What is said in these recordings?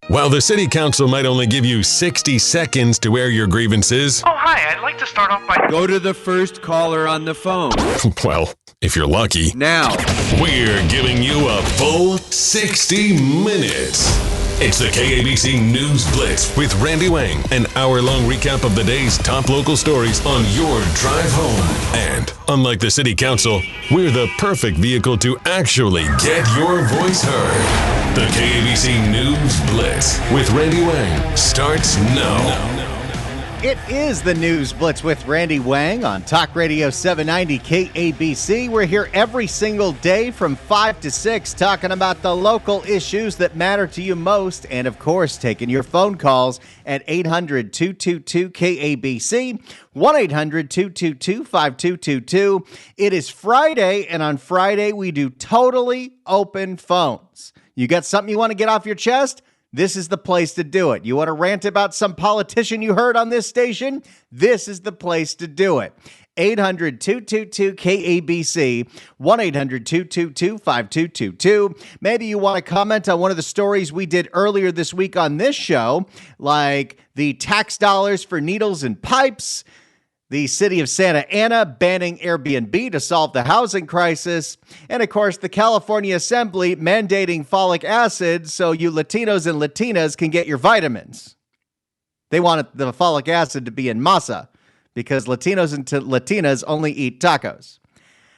While the city council might only give you 60 seconds to air your grievances. Oh, hi, I'd like to start off by... Go to the first caller on the phone. Well, if you're lucky. Now. We're giving you a full 60 minutes. It's the KABC News Blitz with Randy Wang, an hour-long recap of the day's top local stories on your drive home. And, unlike the city council, we're the perfect vehicle to actually get your voice heard. The KABC News Blitz with Randy Wang starts now. It is the News Blitz with Randy Wang on Talk Radio 790 KABC. We're here every single day from 5 to 6 talking about the local issues that matter to you most and, of course, taking your phone calls at 800-222-KABC, 1-800-222-5222. It is Friday, and on Friday we do totally open phones. You got something you want to get off your chest? This is the place to do it. You want to rant about some politician you heard on this station? This is the place to do it. 800-222-KABC, 1-800-222-5222. Maybe you want to comment on one of the stories we did earlier this week on this show, like the tax dollars for needles and pipes, the city of Santa Ana banning Airbnb to solve the housing crisis, and of course the California Assembly mandating folic acid so you Latinos and Latinas can get your vitamins. They wanted the folic acid to be in masa because Latinos and Latinas only eat tacos.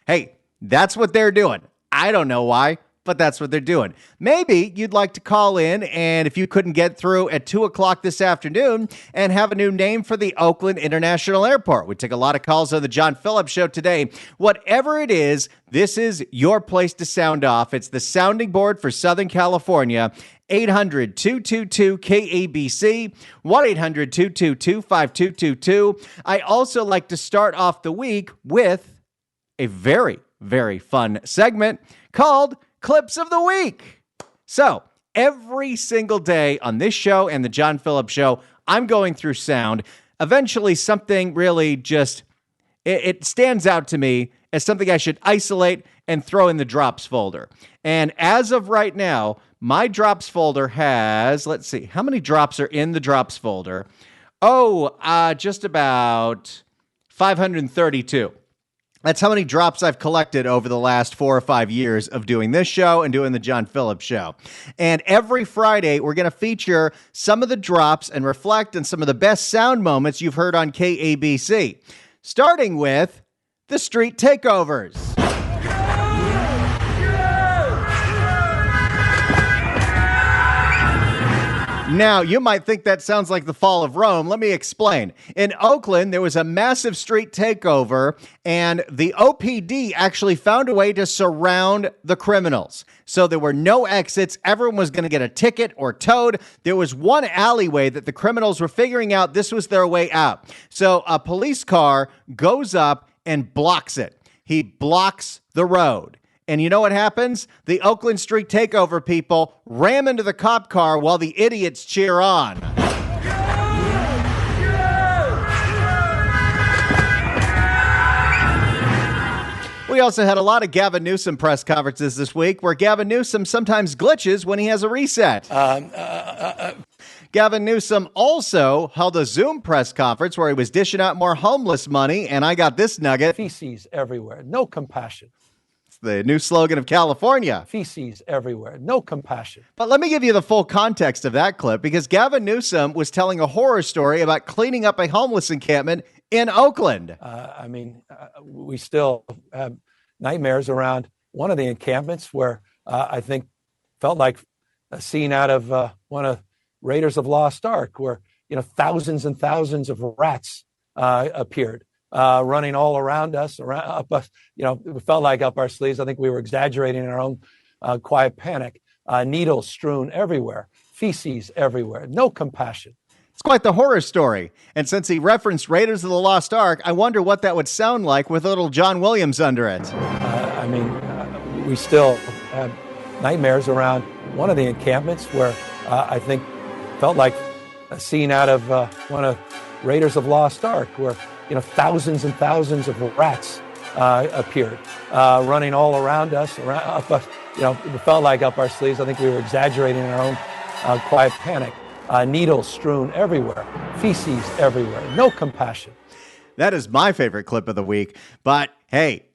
Hey, that's what they're doing. I don't know why, but that's what they're doing. Maybe you'd like to call in, and if you couldn't get through at 2 o'clock this afternoon, and have a new name for the Oakland International Airport. We take a lot of calls on the John Phillips Show today. Whatever it is, this is your place to sound off. It's the sounding board for Southern California. 800-222-KABC, 1-800-222-5222. I also like to start off the week with a very, very fun segment called Clips of the Week. So every single day on this show and the John Phillips Show, I'm going through sound. Eventually something really just, it stands out to me as something I should isolate and throw in the drops folder. And as of right now, my drops folder has, let's see, how many drops are in the drops folder? Just about 532. That's how many drops I've collected over the last 4 or 5 years of doing this show and doing the John Phillips Show. And every Friday, we're going to feature some of the drops and reflect on some of the best sound moments you've heard on KABC, starting with the street takeovers. Now, you might think that sounds like the fall of Rome. Let me explain. In Oakland, there was a massive street takeover, and the OPD actually found a way to surround the criminals. So there were no exits. Everyone was going to get a ticket or towed. There was one alleyway that the criminals were figuring out this was their way out. So a police car goes up and blocks it. He blocks the road. And you know what happens? The Oakland Street Takeover people ram into the cop car while the idiots cheer on. We also had a lot of Gavin Newsom press conferences this week where Gavin Newsom sometimes glitches when he has a reset. Gavin Newsom also held a Zoom press conference where he was dishing out more homeless money, and I got this nugget. Feces everywhere, no compassion. The new slogan of California. Feces everywhere, no compassion. But let me give you the full context of that clip, because Gavin Newsom was telling a horror story about cleaning up a homeless encampment in Oakland. We still have nightmares around one of the encampments where I think felt like a scene out of one of Raiders of Lost Ark, where thousands and thousands of rats appeared. Running all around us, up us, it felt like up our sleeves. I think we were exaggerating in our own quiet panic. Needles strewn everywhere, feces everywhere, no compassion. It's quite the horror story. And since he referenced Raiders of the Lost Ark, I wonder what that would sound like with a little John Williams under it. We still have nightmares around one of the encampments where I think felt like a scene out of one of Raiders of Lost Ark, where thousands and thousands of rats appeared, running all around us, up us. It felt like up our sleeves. I think we were exaggerating in our own quiet panic, needles strewn everywhere, feces everywhere, no compassion. That is my favorite clip of the week. But hey,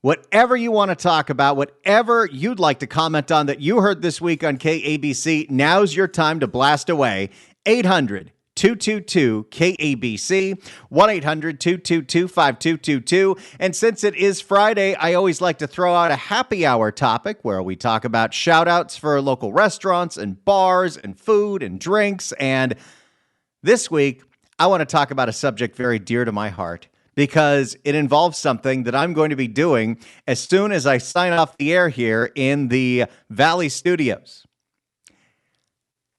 whatever you want to talk about, whatever you'd like to comment on that you heard this week on KABC, now's your time to blast away. 800-222-KABC, 1-800-222-5222. And since it is Friday, I always like to throw out a happy hour topic where we talk about shout outs for local restaurants and bars and food and drinks. And this week, I want to talk about a subject very dear to my heart because it involves something that I'm going to be doing as soon as I sign off the air here in the Valley Studios.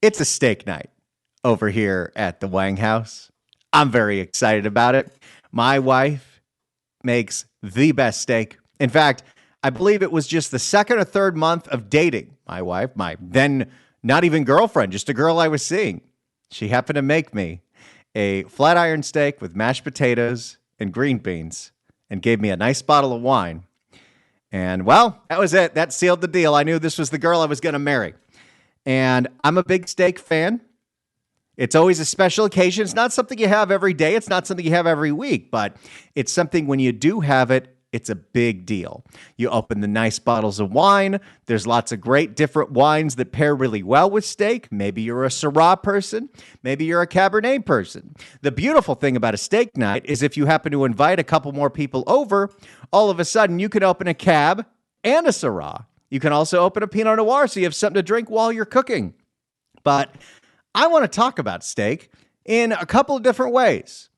It's a steak night over here at the Wang House. I'm very excited about it. My wife makes the best steak. In fact, I believe it was just the second or third month of dating my wife, my then not even girlfriend, just a girl I was seeing. She happened to make me a flat iron steak with mashed potatoes and green beans and gave me a nice bottle of wine. And well, that was it. That sealed the deal. I knew this was the girl I was going to marry. And I'm a big steak fan. It's always a special occasion. It's not something you have every day. It's not something you have every week, but it's something when you do have it, it's a big deal. You open the nice bottles of wine. There's lots of great different wines that pair really well with steak. Maybe you're a Syrah person. Maybe you're a Cabernet person. The beautiful thing about a steak night is if you happen to invite a couple more people over, all of a sudden you can open a Cab and a Syrah. You can also open a Pinot Noir so you have something to drink while you're cooking. But I want to talk about steak in a couple of different ways.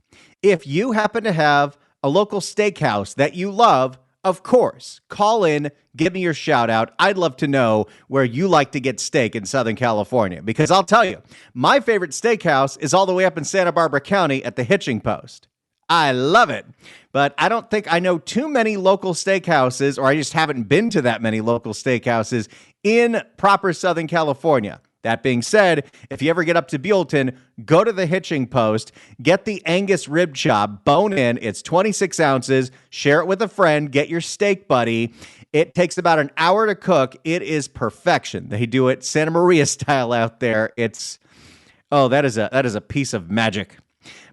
If you happen to have a local steakhouse that you love, of course, call in, give me your shout out. I'd love to know where you like to get steak in Southern California, because I'll tell you, my favorite steakhouse is all the way up in Santa Barbara County at the Hitching Post. I love it, but I don't think I know too many local steakhouses, or I just haven't been to that many local steakhouses in proper Southern California. That being said, if you ever get up to Buellton, go to the Hitching Post, get the Angus rib chop, bone in. It's 26 ounces. Share it with a friend. Get your steak buddy. It takes about an hour to cook. It is perfection. They do it Santa Maria style out there. That is a piece of magic.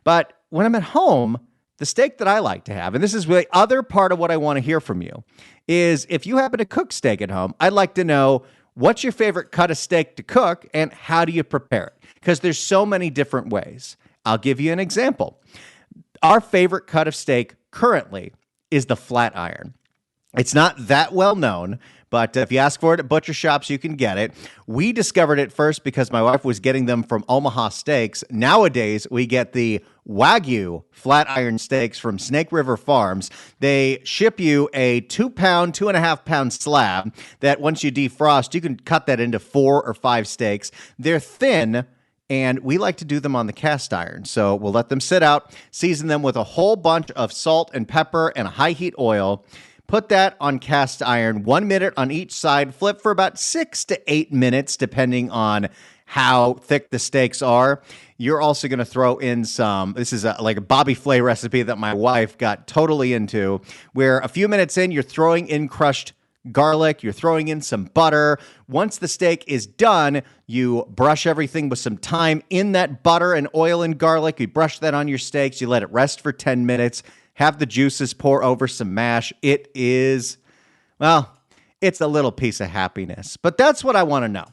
But when I'm at home, the steak that I like to have, and this is the other part of what I want to hear from you, is if you happen to cook steak at home, I'd like to know, what's your favorite cut of steak to cook and how do you prepare it? Because there's so many different ways. I'll give you an example. Our favorite cut of steak currently is the flat iron. It's not that well known, but if you ask for it at butcher shops, you can get it. We discovered it first because my wife was getting them from Omaha Steaks. Nowadays, we get the Wagyu flat iron steaks from Snake River Farms. They ship you a 2-pound, 2.5-pound slab that once you defrost, you can cut that into 4 or 5 steaks. They're thin, and we like to do them on the cast iron. So we'll let them sit out, season them with a whole bunch of salt and pepper and high heat oil. Put that on cast iron, 1 minute on each side, flip for about 6 to 8 minutes, depending on how thick the steaks are. You're also going to throw in this is like a Bobby Flay recipe that my wife got totally into, where a few minutes in, you're throwing in crushed garlic, you're throwing in some butter. Once the steak is done, you brush everything with some thyme in that butter and oil and garlic. You brush that on your steaks, you let it rest for 10 minutes. Have the juices pour over some mash. It is, well, it's a little piece of happiness. But that's what I want to know.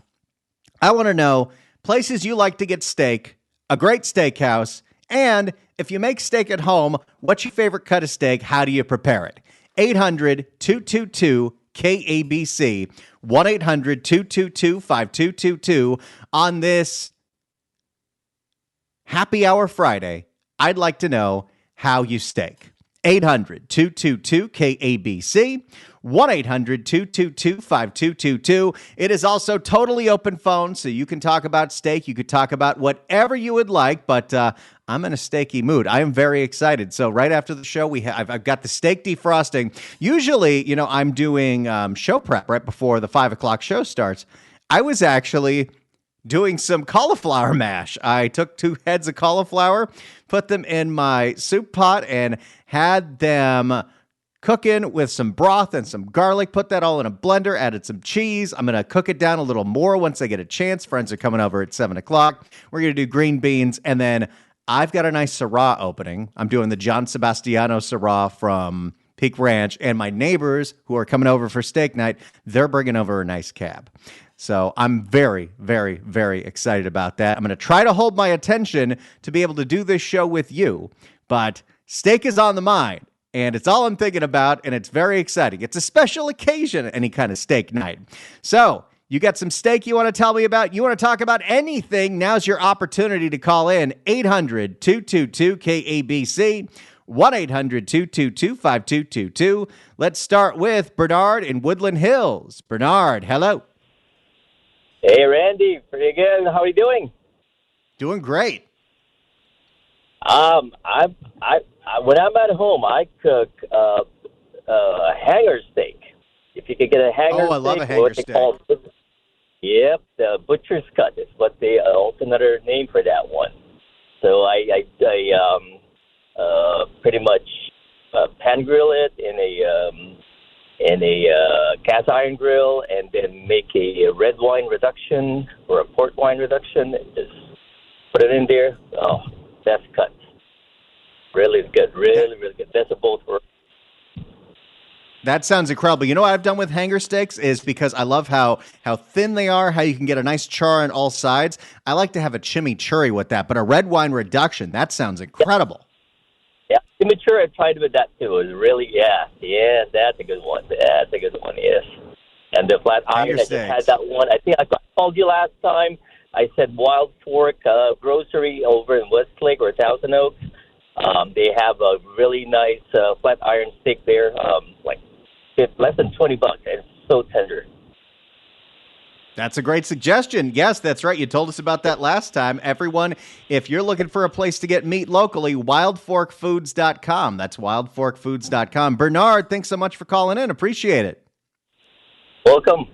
I want to know places you like to get steak, a great steakhouse, and if you make steak at home, what's your favorite cut of steak? How do you prepare it? 800-222-KABC, 1-800-222-5222. On this Happy Hour Friday, I'd like to know how you steak. 800-222-KABC, 1-800-222-5222. It is also totally open phone, so you can talk about steak. You could talk about whatever you would like, but I'm in a steaky mood. I am very excited. So right after the show, I've got the steak defrosting. Usually, I'm doing show prep right before the 5 o'clock show starts. I was actually doing some cauliflower mash. I took 2 heads of cauliflower, put them in my soup pot, and had them cooking with some broth and some garlic. Put that all in a blender, added some cheese. I'm going to cook it down a little more once I get a chance. Friends are coming over at 7 o'clock. We're going to do green beans, and then I've got a nice Syrah opening. I'm doing the John Sebastiano Syrah from Peak Ranch, and my neighbors who are coming over for steak night, they're bringing over a nice cab. So I'm very, very, very excited about that. I'm going to try to hold my attention to be able to do this show with you, but steak is on the mind, and it's all I'm thinking about, and it's very exciting. It's a special occasion, any kind of steak night. So you got some steak you want to tell me about? You want to talk about anything? Now's your opportunity to call in 800-222-KABC. 1-800-222-5222. Let's start with Bernard in Woodland Hills. Bernard, hello. Hey, Randy. Pretty good. How are you doing? Doing great. When I'm at home, I cook hanger steak. If you could get a hanger steak. Oh, I love a hanger steak. Yep, the butcher's cut is what they also another name for that one. So I pretty much pan grill it in a cast iron grill, and then make a red wine reduction or a port wine reduction, and just put it in there. Oh, best cut. Really good. Really, really good. Best of both worlds. That sounds incredible. You know what I've done with hanger steaks is because I love how thin they are, how you can get a nice char on all sides. I like to have a chimichurri with that, but a red wine reduction, that sounds incredible. Yeah, chimichurri, I tried with that too. It was really, yeah, that's a good one. That's a good one, yes. And the flat iron, I just had that one. I think I called you last time. I said Wild Fork Grocery over in Westlake or Thousand Oaks. They have a really nice flat iron steak there, like less than $20, and it's so tender. That's a great suggestion. Yes, that's right. You told us about that last time. Everyone, if you're looking for a place to get meat locally, wildforkfoods.com. That's wildforkfoods.com. Bernard, thanks so much for calling in. Appreciate it. Welcome.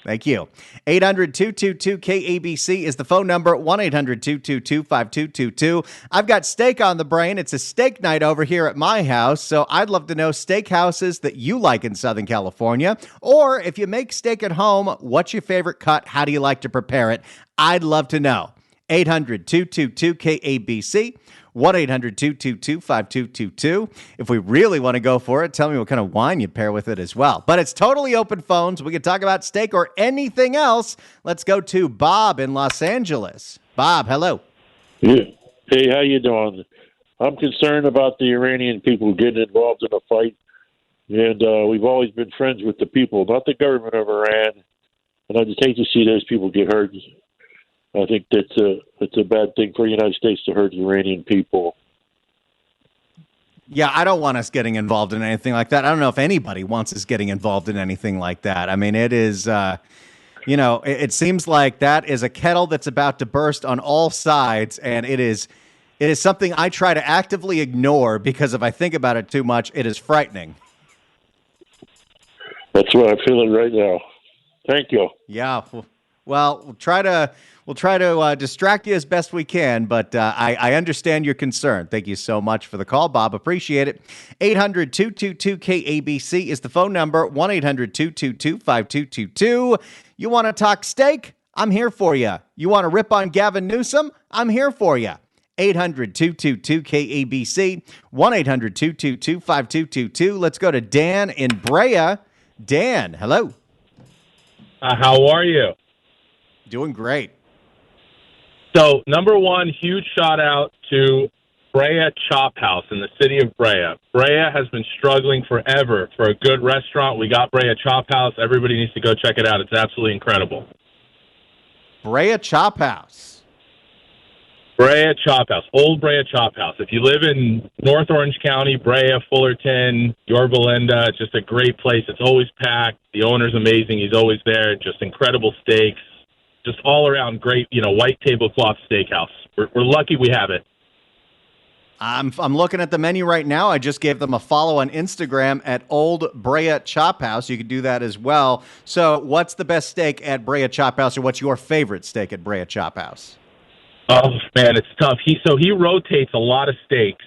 Thank you. 800-222-KABC is the phone number, 1-800-222-5222. I've got steak on the brain. It's a steak night over here at my house, so I'd love to know steakhouses that you like in Southern California. Or if you make steak at home, what's your favorite cut? How do you like to prepare it? I'd love to know. 800-222-KABC. 1-800-222-5222. If we really want to go for it, tell me what kind of wine you pair with it as well. But it's totally open phones. We can talk about steak or anything else. Let's go to Bob in Los Angeles. Bob, hello. Yeah. Hey, how you doing? I'm concerned about the Iranian people getting involved in a fight. And we've always been friends with the people, not the government of Iran. And I just hate to see those people get hurt. I think that's a bad thing for the United States to hurt the Iranian people. Yeah, I don't want us getting involved in anything like that. I don't know if anybody wants us getting involved in anything like that. I mean, it is, it seems like that is a kettle that's about to burst on all sides, and it is something I try to actively ignore because if I think about it too much, it is frightening. That's what I'm feeling right now. Thank you. Yeah, well, we'll try to distract you as best we can, but I understand your concern. Thank you so much for the call, Bob. Appreciate it. 800-222-KABC is the phone number, 1-800-222-5222. You want to talk steak? I'm here for you. You want to rip on Gavin Newsom? I'm here for you. 800-222-KABC, 1-800-222-5222. Let's go to Dan in Brea. Dan, hello. How are you? Doing great. So, number one, huge shout out to Brea Chop House in the city of Brea. Brea has been struggling forever for a good restaurant. We got Brea Chop House. Everybody needs to go check it out. It's absolutely incredible. Brea Chop House. Brea Chop House, Old Brea Chop House. If you live in North Orange County, Brea, Fullerton, Yorba Linda, it's just a great place. It's always packed. The owner's amazing. He's always there. Just incredible steaks. Just all around great, white tablecloth steakhouse. We're lucky we have it. I'm looking at the menu right now. I just gave them a follow on Instagram at Old Brea Chop House. You can do that as well. So what's the best steak at Brea Chop House, or what's your favorite steak at Brea Chop House? Oh, man, it's tough. He rotates a lot of steaks.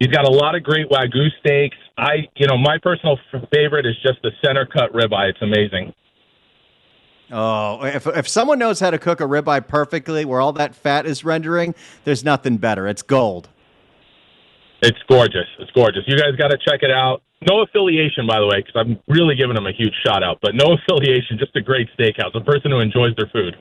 He's got a lot of great Wagyu steaks. My personal favorite is just the center cut ribeye. It's amazing. Oh, if someone knows how to cook a ribeye perfectly where all that fat is rendering, there's nothing better. It's gold. It's gorgeous. It's gorgeous. You guys got to check it out. No affiliation, by the way, because I'm really giving them a huge shout out, but no affiliation, just a great steakhouse, a person who enjoys their food.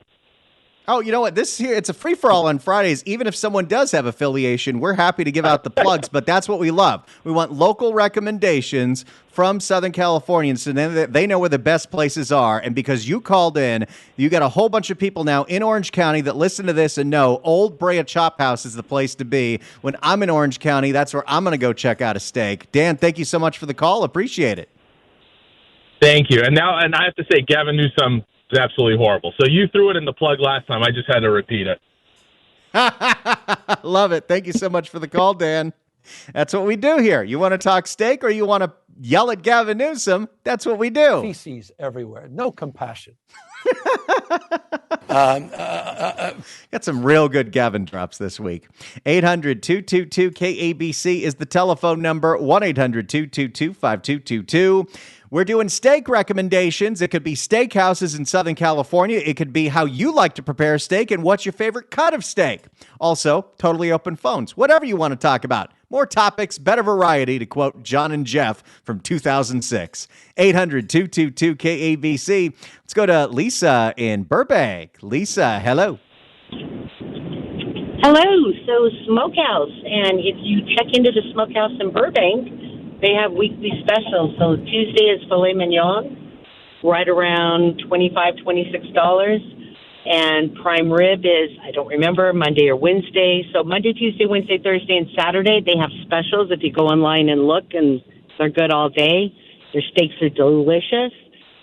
Oh, you know what? It's a free-for-all on Fridays. Even if someone does have affiliation, we're happy to give out the plugs, but that's what we love. We want local recommendations from Southern Californians, so then they know where the best places are. And because you called in, you got a whole bunch of people now in Orange County that listen to this and know Old Brea Chop House is the place to be. When I'm in Orange County, that's where I'm going to go check out a steak. Dan, thank you so much for the call. Appreciate it. Thank you. And I have to say, Gavin Newsom is absolutely horrible. So you threw it in the plug last time. I just had to repeat it. Love it. Thank you so much for the call, Dan. That's what we do here. You want to talk steak or you want to yell at Gavin Newsom? That's what we do. Feces everywhere. No compassion. Got some real good Gavin drops this week. 800-222-KABC is the telephone number. 1-800-222-5222. We're doing steak recommendations. It could be steakhouses in Southern California. It could be how you like to prepare steak and what's your favorite cut of steak. Also, totally open phones. Whatever you want to talk about. More topics, better variety, to quote John and Jeff from 2006. 800-222-KABC. Let's go to Lisa in Burbank. Lisa, hello. Hello. So Smokehouse, and if you check into the Smokehouse in Burbank, they have weekly specials. So Tuesday is filet mignon, right around $25, $26. And prime rib is, I don't remember, Monday or Wednesday. So Monday, Tuesday, Wednesday, Thursday, and Saturday, they have specials. If you go online and look, and they're good all day. Their steaks are delicious.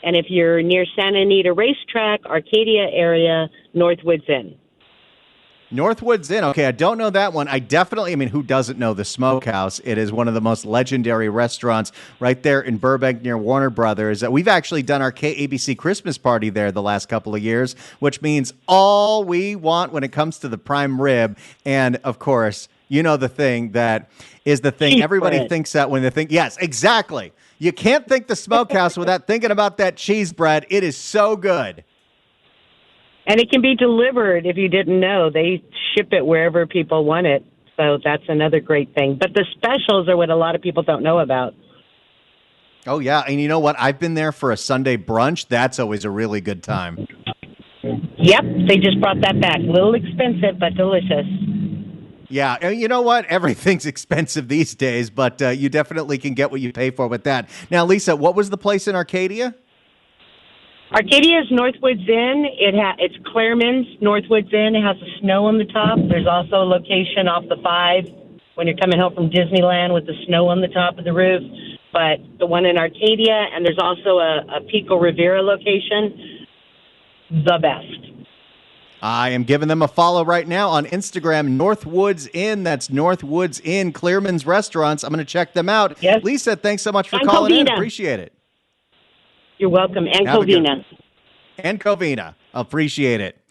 And if you're near Santa Anita Racetrack, Arcadia area, Northwoods Inn. Northwoods Inn. Okay, I don't know that one. Who doesn't know the Smokehouse? It is one of the most legendary restaurants right there in Burbank near Warner Brothers. We've actually done our KABC Christmas party there the last couple of years, which means all we want when it comes to the prime rib. And, of course, you know the thing that is the thing everybody thinks that when they think, yes, exactly. You can't think the Smokehouse without thinking about that cheese bread. It is so good. And it can be delivered if you didn't know. They ship it wherever people want it. So that's another great thing. But the specials are what a lot of people don't know about. Oh, yeah. And you know what? I've been there for a Sunday brunch. That's always a really good time. Yep. They just brought that back. A little expensive, but delicious. Yeah. And you know what? Everything's expensive these days, but you definitely can get what you pay for with that. Now, Lisa, what was the place in Arcadia? Arcadia is Northwoods Inn. It's Claremon's Northwoods Inn. It has the snow on the top. There's also a location off the 5 when you're coming home from Disneyland with the snow on the top of the roof. But the one in Arcadia, and there's also a Pico Rivera location, the best. I am giving them a follow right now on Instagram, Northwoods Inn. That's Northwoods Inn, Clearman's Restaurants. I'm going to check them out. Yes. Lisa, thanks so much for calling in. Appreciate it. You're welcome. And Covina. And Covina. Appreciate it.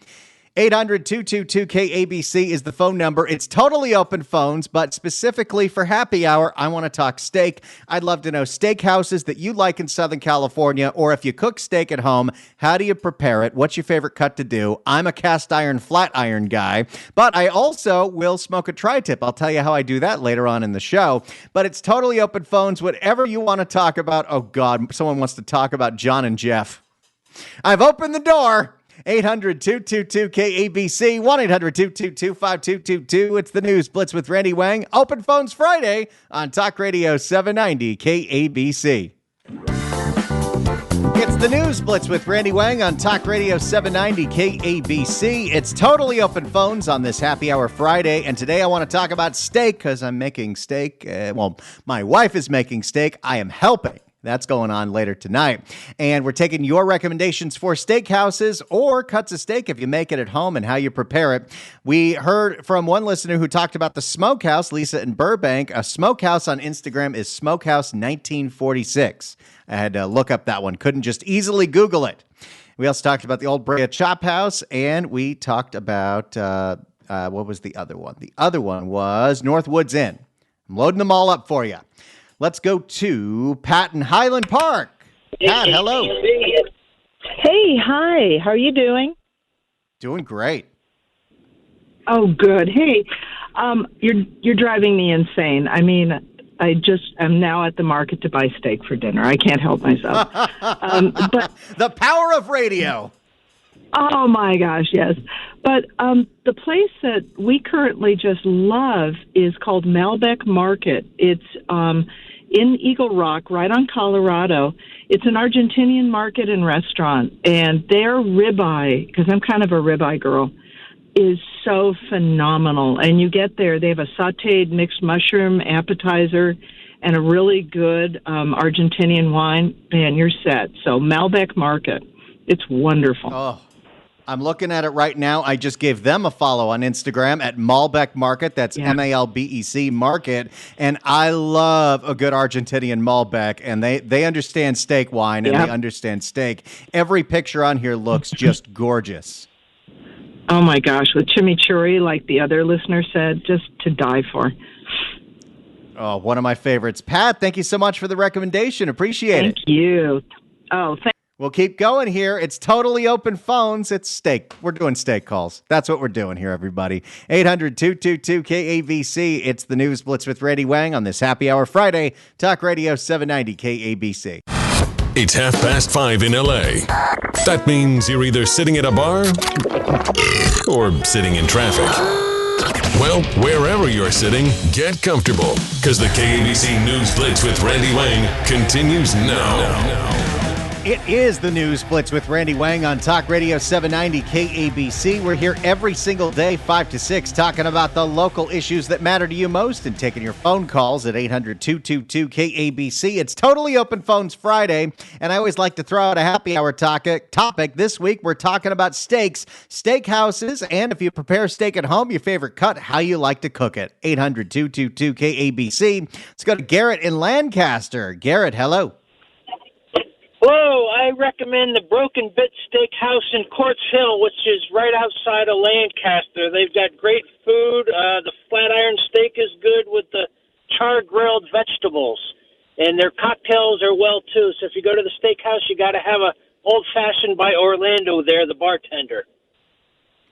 800-222-KABC is the phone number. It's totally open phones, but specifically for happy hour, I want to talk steak. I'd love to know steakhouses that you like in Southern California, or if you cook steak at home, how do you prepare it? What's your favorite cut to do? I'm a cast iron, flat iron guy, but I also will smoke a tri-tip. I'll tell you how I do that later on in the show, but it's totally open phones. Whatever you want to talk about. Oh, God, someone wants to talk about John and Jeff. I've opened the door. 800-222-KABC, 1-800-222-5222. It's the News Blitz with Randy Wang. Open Phones Friday on Talk Radio 790 KABC. It's the News Blitz with Randy Wang on Talk Radio 790 KABC. It's totally open phones on this Happy Hour Friday, and today I want to talk about steak because I'm making steak. My wife is making steak. I am helping. That's going on later tonight. And we're taking your recommendations for steakhouses or cuts of steak if you make it at home and how you prepare it. We heard from one listener who talked about the Smokehouse, Lisa in Burbank. A Smokehouse on Instagram is Smokehouse 1946. I had to look up that one. Couldn't just easily Google it. We also talked about the Old Brea Chop House, and we talked about, what was the other one? The other one was Northwoods Inn. I'm loading them all up for you. Let's go to Pat in Highland Park. Pat, hello. Hey, hi. How are you doing? Doing great. Oh, good. Hey, you're driving me insane. I mean, I'm now at the market to buy steak for dinner. I can't help myself. But the power of radio. Oh my gosh, yes. But the place that we currently just love is called Malbec Market. It's in Eagle Rock, right on Colorado. It's an Argentinian market and restaurant, and their ribeye, because I'm kind of a ribeye girl, is so phenomenal. And you get there, they have a sautéed mixed mushroom appetizer and a really good Argentinian wine. Man, you're set. So Malbec Market, it's wonderful. Oh, I'm looking at it right now. I just gave them a follow on Instagram at Malbec Market. That's Malbec Market. And I love a good Argentinian Malbec. And they understand steak wine and they understand steak. Every picture on here looks just gorgeous. Oh, my gosh. With chimichurri, like the other listener said, just to die for. Oh, one of my favorites. Pat, thank you so much for the recommendation. Appreciate it. Thank you. Oh, We'll keep going here. It's totally open phones. It's steak. We're doing steak calls. That's what we're doing here, everybody. 800-222-KABC. It's the News Blitz with Randy Wang on this Happy Hour Friday. Talk Radio 790 KABC. It's 5:30 in LA. That means you're either sitting at a bar or sitting in traffic. Well, wherever you're sitting, get comfortable, because the KABC News Blitz with Randy Wang continues now. It is the News Blitz with Randy Wang on Talk Radio 790 KABC. We're here every single day, 5 to 6, talking about the local issues that matter to you most and taking your phone calls at 800-222-KABC. It's Totally Open Phones Friday, and I always like to throw out a happy hour topic. This week, we're talking about steaks, steakhouses, and if you prepare steak at home, your favorite cut, how you like to cook it. 800-222-KABC. Let's go to Garrett in Lancaster. Garrett, hello. Hello, I recommend the Broken Bit Steakhouse in Quartz Hill, which is right outside of Lancaster. They've got great food. The flat iron steak is good with the char-grilled vegetables. And their cocktails are well, too. So if you go to the steakhouse, you got to have a old-fashioned by Orlando there, the bartender.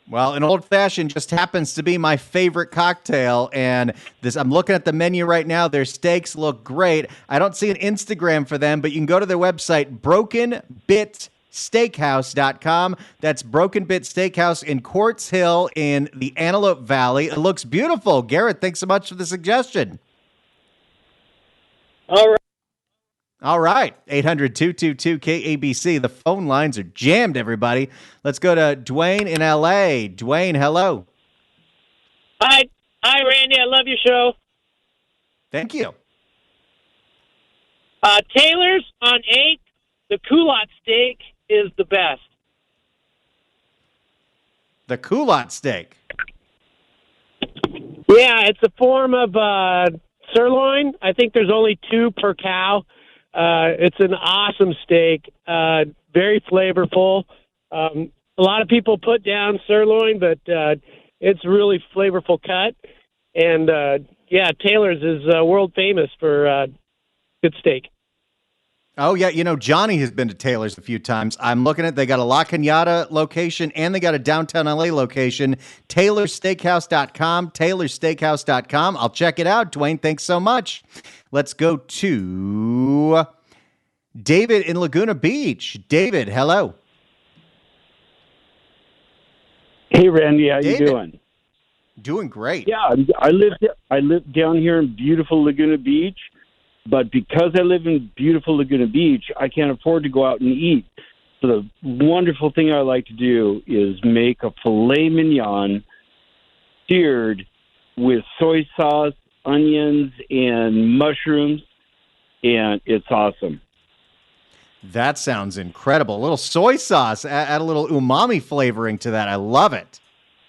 Well, an old-fashioned just happens to be my favorite cocktail, and I'm looking at the menu right now. Their steaks look great. I don't see an Instagram for them, but you can go to their website, brokenbitsteakhouse.com. That's Broken Bit Steakhouse in Quartz Hill in the Antelope Valley. It looks beautiful. Garrett, thanks so much for the suggestion. All right, 800-222-KABC. The phone lines are jammed, everybody. Let's go to Dwayne in L.A. Dwayne, hello. Hi, Randy. I love your show. Thank you. Taylor's on 8th. The culotte steak is the best. The culotte steak? Yeah, it's a form of sirloin. I think there's only 2 per cow. It's an awesome steak, very flavorful. A lot of people put down sirloin, but it's a really flavorful cut. And, Taylor's is world famous for good steak. Oh, yeah. You know, Johnny has been to Taylor's a few times. I'm looking at they got a La Cañada location and they got a downtown L.A. location. TaylorSteakhouse.com, TaylorSteakhouse.com. I'll check it out. Dwayne, thanks so much. Let's go to David in Laguna Beach. David, hello. Hey, Randy. How you doing? Doing great. Yeah, I live down here in beautiful Laguna Beach. But because I live in beautiful Laguna Beach, I can't afford to go out and eat. So the wonderful thing I like to do is make a filet mignon seared with soy sauce, onions, and mushrooms, and it's awesome. That sounds incredible. A little soy sauce, add a little umami flavoring to that. I love it.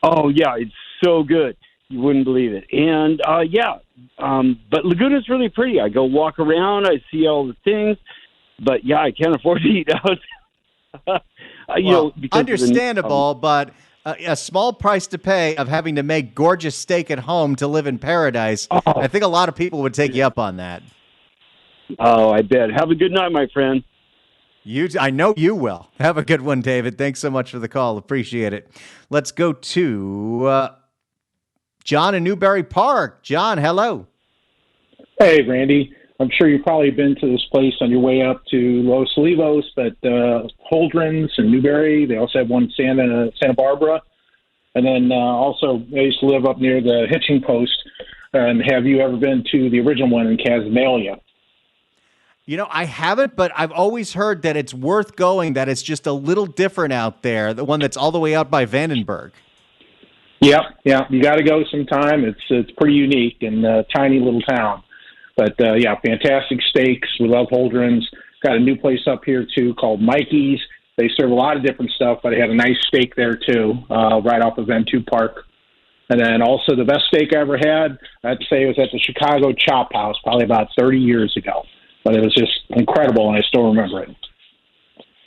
Oh, yeah, it's so good. You wouldn't believe it. And, but Laguna's really pretty. I go walk around. I see all the things. But, yeah, I can't afford to eat out. Understandable, but a small price to pay of having to make gorgeous steak at home to live in paradise. I think a lot of people would take you up on that. Oh, I bet. Have a good night, my friend. I know you will. Have a good one, David. Thanks so much for the call. Appreciate it. Let's go to John in Newbury Park. John, hello. Hey, Randy. I'm sure you've probably been to this place on your way up to Los Olivos, but Holdrens in Newbury. They also have one in Santa Barbara. And then also, I used to live up near the Hitching Post. And have you ever been to the original one in Casamalia? I haven't, but I've always heard that it's worth going, that it's just a little different out there, the one that's all the way out by Vandenberg. Yeah, you got to go sometime. It's pretty unique in a tiny little town. But, fantastic steaks. We love Holdrens. Got a new place up here, too, called Mikey's. They serve a lot of different stuff, but they had a nice steak there, too, right off of N2 Park. And then also the best steak I ever had, I'd say it was at the Chicago Chop House, probably about 30 years ago. But it was just incredible, and I still remember it.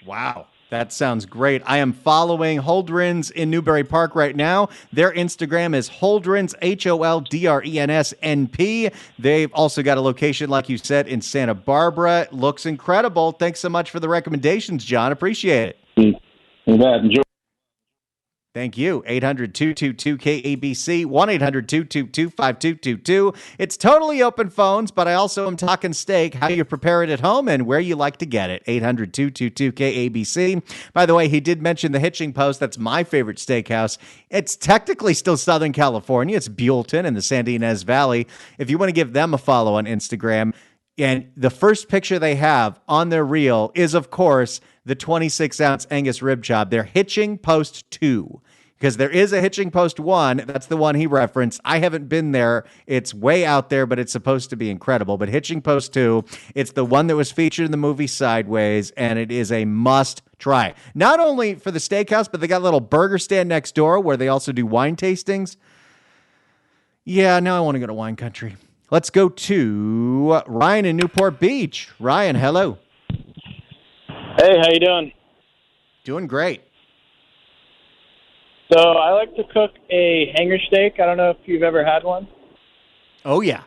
Wow. That sounds great. I am following Holdrens in Newbury Park right now. Their Instagram is Holdrens, HOLDRENSNP. They've also got a location, like you said, in Santa Barbara. Looks incredible. Thanks so much for the recommendations, John. Appreciate it. Enjoy. Thank you. 800-222-KABC, 1-800-222-5222. It's totally open phones, but I also am talking steak, how you prepare it at home, and where you like to get it. 800-222-KABC. By the way, he did mention the Hitching Post. That's my favorite steakhouse. It's technically still Southern California. It's Buellton in the San Ynez Valley. If you want to give them a follow on Instagram, and the first picture they have on their reel is, of course, the 26-ounce Angus rib chop. They're Hitching Post 2, because there is a Hitching Post 1. That's the one he referenced. I haven't been there. It's way out there, but it's supposed to be incredible. But Hitching Post 2, it's the one that was featured in the movie Sideways, and it is a must try. Not only for the steakhouse, but they got a little burger stand next door where they also do wine tastings. Yeah, now I want to go to wine country. Let's go to Ryan in Newport Beach. Ryan, hello. Hey, how you doing? Doing great. So I like to cook a hanger steak. I don't know if you've ever had one. Oh, yeah.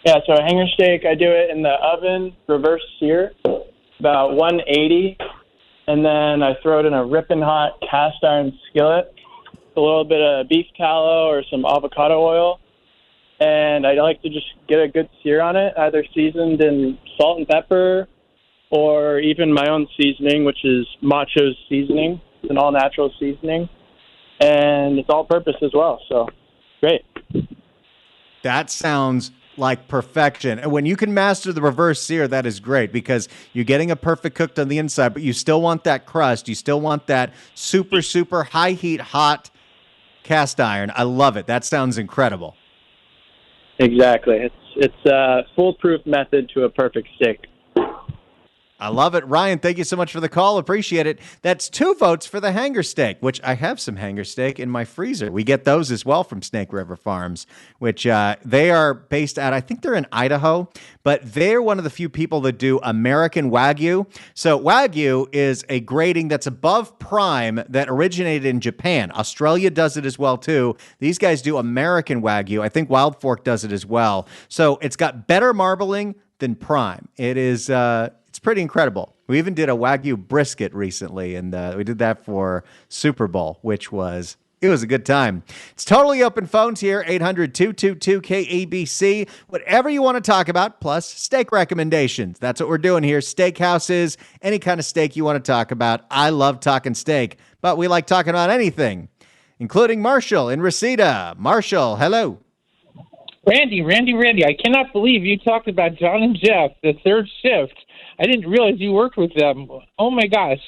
Yeah, so a hanger steak, I do it in the oven, reverse sear, about 180, and then I throw it in a ripping hot cast iron skillet with a little bit of beef tallow or some avocado oil, and I like to just get a good sear on it, either seasoned in salt and pepper or even my own seasoning, which is Macho's seasoning. It's an all-natural seasoning, and it's all-purpose as well, so great. That sounds like perfection. And when you can master the reverse sear, that is great, because you're getting a perfect cooked on the inside, but you still want that crust. You still want that super, super high heat, hot cast iron. I love it. That sounds incredible. Exactly. It's a foolproof method to a perfect steak. I love it. Ryan, thank you so much for the call. Appreciate it. That's 2 votes for the hanger steak, which I have some hanger steak in my freezer. We get those as well from Snake River Farms, which they are based out, I think they're in Idaho, but they're one of the few people that do American Wagyu. So Wagyu is a grading that's above prime that originated in Japan. Australia does it as well, too. These guys do American Wagyu. I think Wild Fork does it as well. So it's got better marbling than prime. It is... it's pretty incredible. We even did a Wagyu brisket recently, and we did that for Super Bowl, which was a good time. It's totally open phones here, 800-222-KABC. Whatever you want to talk about, plus steak recommendations. That's what we're doing here. Steakhouses, any kind of steak you want to talk about. I love talking steak, but we like talking about anything, including Marshall in Reseda. Marshall, hello. Randy, I cannot believe you talked about John and Jeff, the third shift. I didn't realize you worked with them. Oh, my gosh.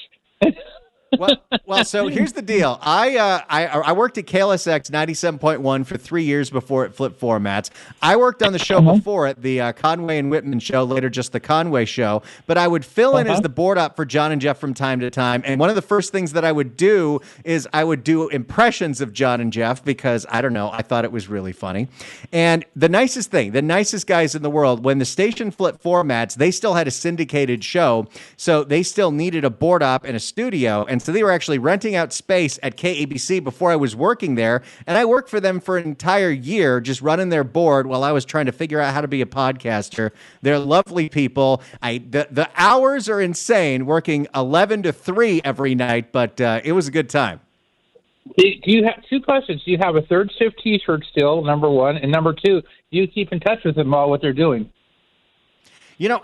Well, so here's the deal. I worked at KLSX 97.1 for 3 years before it flipped formats. I worked on the show before it, the Conway and Whitman show, later just the Conway show. But I would fill in as the board up for John and Jeff from time to time. And one of the first things that I would do is I would do impressions of John and Jeff because, I don't know, I thought it was really funny. And the nicest guys in the world, when the station flipped formats, they still had a syndicated show. So they still needed a board op in a studio. And so they were actually renting out space at KABC before I was working there. And I worked for them for an entire year, just running their board while I was trying to figure out how to be a podcaster. They're lovely people. The hours are insane, working 11 to 3 every night, but it was a good time. Do you have two questions? Do you have a third shift T-shirt still, number one? And number two, do you keep in touch with them all, what they're doing?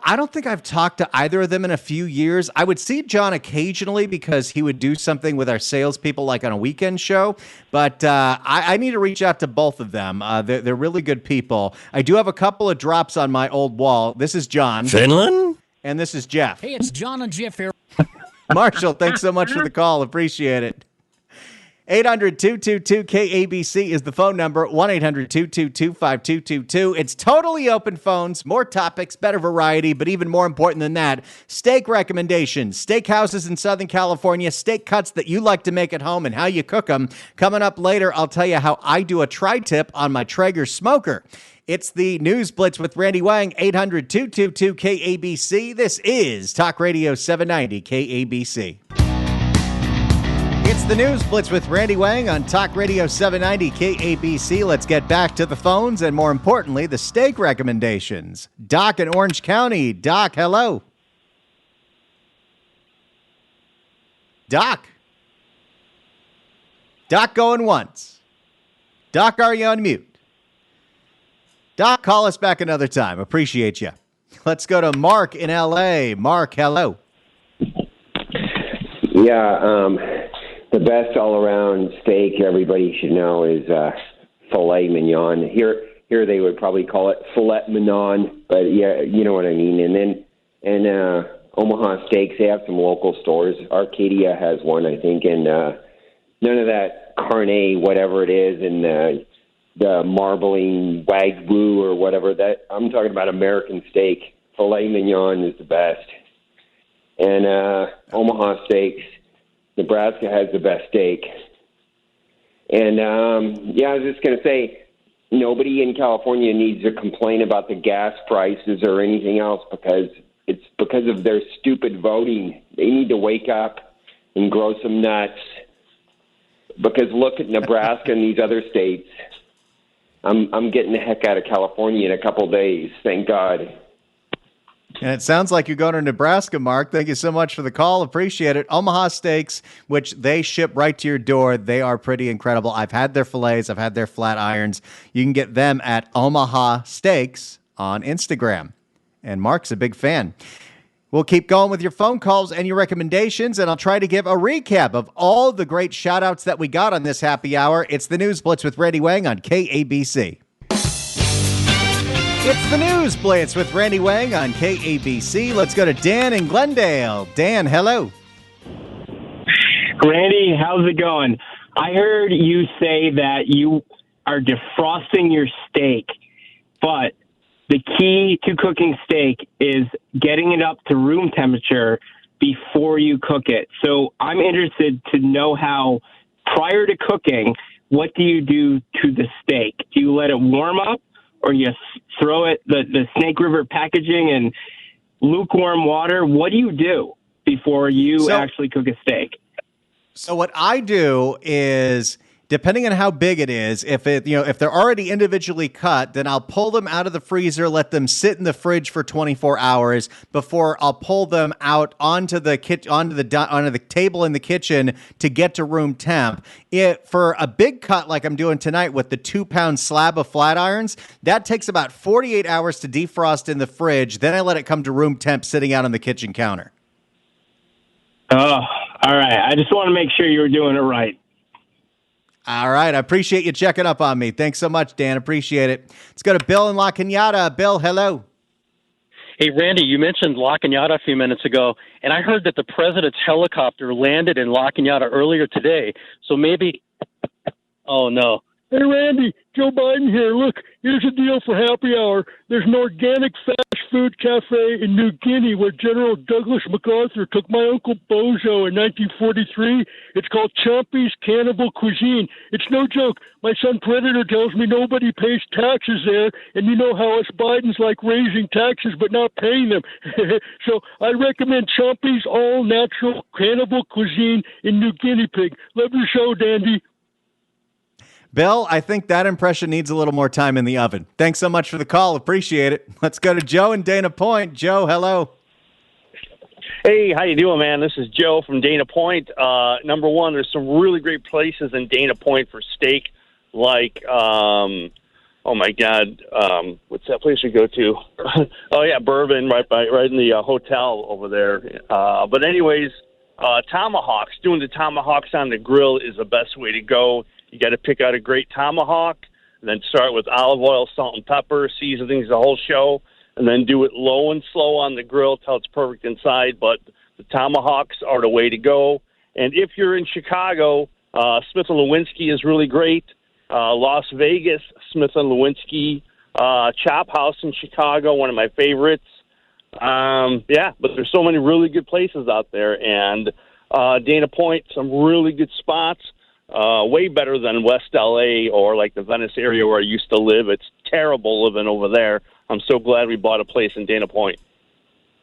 I don't think I've talked to either of them in a few years. I would see John occasionally because he would do something with our salespeople, like on a weekend show. But I need to reach out to both of them. They're really good people. I do have a couple of drops on my old wall. This is John. Finland? And this is Jeff. Hey, it's John and Jeff here. Marshall, thanks so much for the call. Appreciate it. 800-222-KABC is the phone number, 1-800-222-5222. It's totally open phones, more topics, better variety, but even more important than that, steak recommendations, steakhouses in Southern California, steak cuts that you like to make at home and how you cook them. Coming up later, I'll tell you how I do a tri-tip on my Traeger smoker. It's the News Blitz with Randy Wang, 800-222-KABC. This is Talk Radio 790 KABC. It's the News Blitz with Randy Wang on Talk Radio 790 KABC. Let's get back to the phones and, more importantly, the steak recommendations. Doc in Orange County. Doc, hello. Doc. Doc going once. Doc, are you on mute? Doc, call us back another time. Appreciate you. Let's go to Mark in L.A. Mark, hello. Yeah, the best all-around steak everybody should know is filet mignon. Here they would probably call it filet mignon, but yeah, you know what I mean. And Omaha Steaks, they have some local stores. Arcadia has one, I think, and none of that carne, whatever it is, and the marbling wagyu or whatever. That I'm talking about American steak. Filet mignon is the best. And Omaha Steaks, Nebraska has the best steak. And, I was just going to say, nobody in California needs to complain about the gas prices or anything else because it's because of their stupid voting. They need to wake up and grow some nuts because look at Nebraska and these other states. I'm getting the heck out of California in a couple days, thank God. And it sounds like you're going to Nebraska, Mark. Thank you so much for the call. Appreciate it. Omaha Steaks, which they ship right to your door. They are pretty incredible. I've had their fillets. I've had their flat irons. You can get them at Omaha Steaks on Instagram. And Mark's a big fan. We'll keep going with your phone calls and your recommendations, and I'll try to give a recap of all the great shout-outs that we got on this happy hour. It's the News Blitz with Randy Wang on KABC. It's the News Blitz with Randy Wang on KABC. Let's go to Dan in Glendale. Dan, hello. Randy, how's it going? I heard you say that you are defrosting your steak, but the key to cooking steak is getting it up to room temperature before you cook it. So I'm interested to know how, prior to cooking, what do you do to the steak? Do you let it warm up? Or you throw it, the Snake River packaging in lukewarm water? What do you do before you actually cook a steak? So what I do is, depending on how big it is, if they're already individually cut, then I'll pull them out of the freezer, let them sit in the fridge for 24 hours before I'll pull them out onto the table in the kitchen to get to room temp. For a big cut like I'm doing tonight with the 2-pound slab of flat irons, that takes about 48 hours to defrost in the fridge. Then I let it come to room temp sitting out on the kitchen counter. Oh, all right. I just want to make sure you were doing it right. All right. I appreciate you checking up on me. Thanks so much, Dan. Appreciate it. Let's go to Bill in La Cañada. Bill, hello. Hey, Randy, you mentioned La Cañada a few minutes ago, and I heard that the president's helicopter landed in La Cañada earlier today. So maybe, oh no, Hey, Randy, Joe Biden here. Look, here's a deal for happy hour. There's an organic fast food cafe in New Guinea where General Douglas MacArthur took my Uncle Bozo in 1943. It's called Chompy's Cannibal Cuisine. It's no joke. My son Predator tells me nobody pays taxes there, and you know how us Bidens like raising taxes but not paying them. So I recommend Chompy's all-natural cannibal cuisine in New Guinea Pig. Love your show, Dandy. Bill, I think that impression needs a little more time in the oven. Thanks so much for the call. Appreciate it. Let's go to Joe in Dana Point. Joe, hello. Hey, how you doing, man? This is Joe from Dana Point. Number one, there's some really great places in Dana Point for steak, like, oh my God, what's that place we go to? Oh yeah, Bourbon, right in the hotel over there. But anyways, tomahawks. Doing the tomahawks on the grill is the best way to go. You got to pick out a great tomahawk, and then start with olive oil, salt, and pepper, seasonings the whole show, and then do it low and slow on the grill till it's perfect inside. But the tomahawks are the way to go. And if you're in Chicago, Smith & Lewinsky is really great. Las Vegas, Smith & Lewinsky, Chop House in Chicago, one of my favorites. Yeah, but there's so many really good places out there. And Dana Point, some really good spots. Way better than West LA or like the Venice area where I used to live. It's terrible living over there. I'm so glad we bought a place in Dana Point.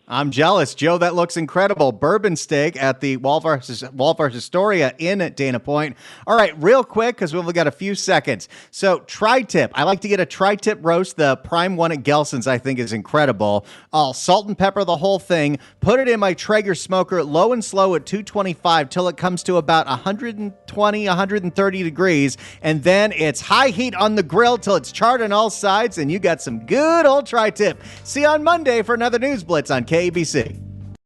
I'm jealous. Joe, that looks incredible. Bourbon steak at the Walmart Astoria in Dana Point. All right, real quick, because we've only got a few seconds. So tri-tip. I like to get a tri-tip roast. The prime one at Gelson's, I think, is incredible. I'll salt and pepper the whole thing, put it in my Traeger smoker, low and slow at 225 till it comes to about 120, 130 degrees, and then it's high heat on the grill till it's charred on all sides, and you got some good old tri-tip. See you on Monday for another News Blitz on KABC.